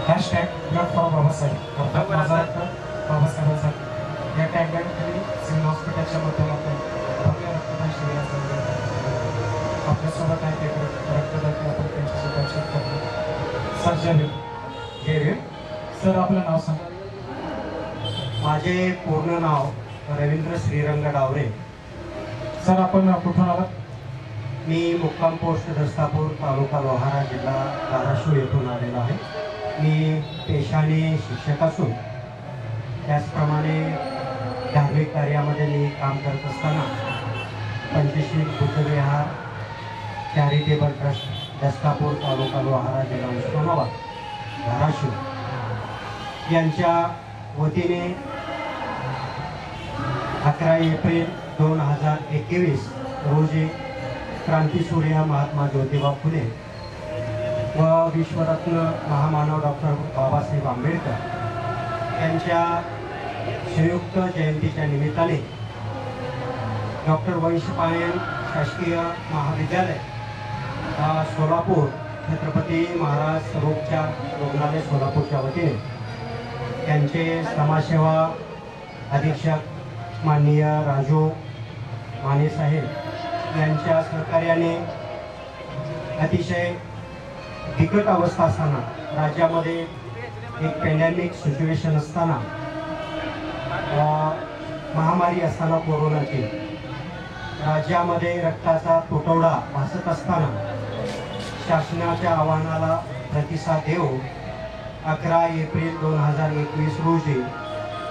#BloodForBabaSaheb अर्थात माझा रक्त बाबासाहेबांसाठी या टॅगलाईन खाली सिव्हिल हॉस्पिटलच्या माध्यमातून भव्य रक्तदान शिबिराचं आपल्यासोबत आहे ते रक्तदाते आपण त्यांच्याशी चर्चा करतो. सर जय भीम. सर आपलं नाव सांगा. माझे पूर्ण नाव रवींद्र श्रीरंग डावरे. सर आपण कुठून आलात? मी मुक्काम पोस्ट दस्तापूर तालुका लोहारा जिल्हा धाराशिव येथून आलेलो आहे. मी पेशाने शिक्षक असून त्याचप्रमाणे धार्मिक कार्यामध्ये मी काम करत असताना पंचशील बुद्धविहार चॅरिटेबल ट्रस्ट दस्तापूर तालुका लोहारा जिल्हा उस्मानाबाद धाराशिव यांच्या वतीने 11 एप्रिल 2021 रोजी क्रांतीसूर्य महात्मा ज्योतिबा फुले व विश्वरत्न महामानव डॉक्टर बाबासाहेब आंबेडकर यांच्या संयुक्त जयंतीच्या निमित्ताने डॉक्टर वंशपायन शासकीय महाविद्यालय सोलापूर छत्रपती महाराज सरोपचार रुग्णालय सोलापूरच्या वतीने त्यांचे समाजसेवा अधीक्षक माननीय राजू माने साहेब यांच्या सहकार्याने अतिशय बिकट अवस्था असताना राज्यामध्ये एक पॅन्डेमिक सिच्युएशन असताना महामारी असताना कोरोनाची राज्यामध्ये रक्ताचा तुटवडा भासत असताना शासनाच्या आव्हानाला प्रतिसाद देऊन 11 एप्रिल 2021 रोजी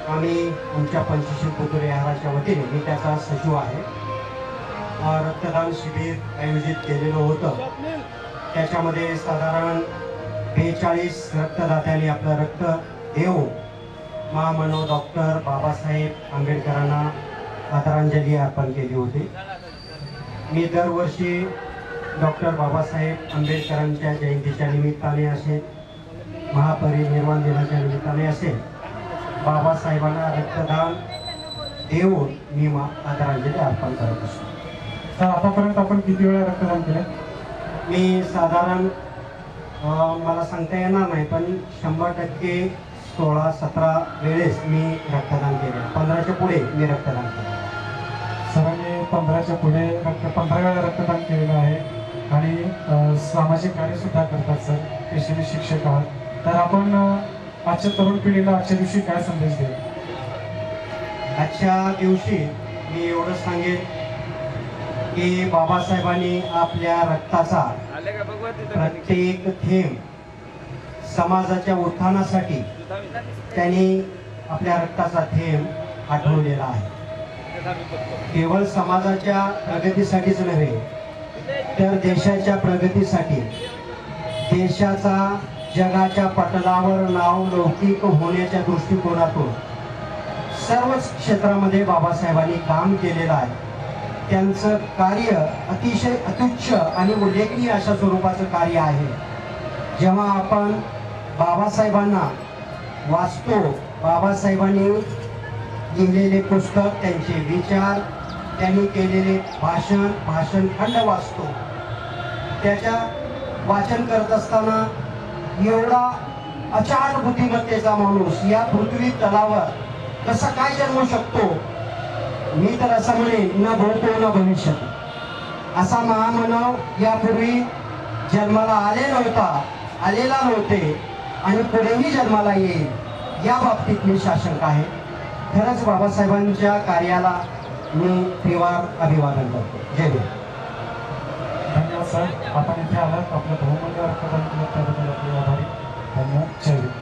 आम्ही आमच्या पंचशील बुद्धविहाराच्या वतीने मी त्याचा सचिव आहे रक्तदान शिबिर आयोजित केलेलं होतं. त्याच्यामध्ये साधारण 42 रक्तदात्यांनी आपलं रक्त देऊन महामानव डॉक्टर बाबासाहेब आंबेडकरांना आदरांजली अर्पण केली होती. मी दरवर्षी डॉक्टर बाबासाहेब आंबेडकरांच्या जयंतीच्या निमित्ताने असेल महापरिनिर्वाण दिनाच्या निमित्ताने असेल बाबासाहेबांना रक्तदान देऊन मी आदरांजली अर्पण करत असतो. सर आतापर्यंत आपण किती वेळा रक्तदान केलं? मी साधारण मला सांगता येणार नाही पण 100% 16-17 वेळेस मी रक्तदान केले. 15च्या पुढे मी रक्तदान केलं. सरांनी 15च्या पुढे 15 वेळा रक्तदान केलेलं आहे आणि सामाजिक कार्य सुद्धा करतात सर. पेशाने शिक्षक आहात तर आपण आजच्या तरुण पिढीला आजच्या दिवशी काय संदेश द्याल? आजच्या दिवशी मी एवढं सांगेन की बाबासाहेबांनी आपल्या रक्ताचा प्रत्येक थेंब समाजाच्या उत्थानासाठी त्यांनी आपल्या रक्ताचा थेंब आठवलेला आहे. केवळ समाजाच्या प्रगतीसाठीच नव्हे तर देशाच्या प्रगतीसाठी देशाचा जगाच्या पटलावर नाव लौकिक होण्याच्या दृष्टिकोनातून सर्वच क्षेत्रामध्ये बाबासाहेबांनी काम केलेलं आहे. त्यांचं कार्य अतिशय अत्युच्च आणि उल्लेखनीय अशा स्वरूपाचं कार्य आहे. जेव्हा आपण बाबासाहेबांना वाचतो, बाबासाहेबांनी लिहिलेले पुस्तक, त्यांचे विचार, त्यांनी केलेले भाषणखंड वाचतो, त्याच्या वाचन करत असताना एवढा अचाट बुद्धिमत्तेचा माणूस या पृथ्वी तलावर कसा काय जन्मू शकतो? मी तर असं म्हणेन न भूतो न भविष्यत. असा महामानव यापूर्वी जन्माला आलेला नव्हते आणि पुढेही जन्माला येईल या बाबतीत मी साशंक आहे. खरंच बाबासाहेबांच्या कार्याला मी त्रिवार अभिवादन करतो. जय हिंद. धन्यवाद सर. आपण इथे आलात, आपलं बहुमूल्य रक्तदान केलं त्याबद्दल आपले आभारी. धन्यवाद. जय हिंद.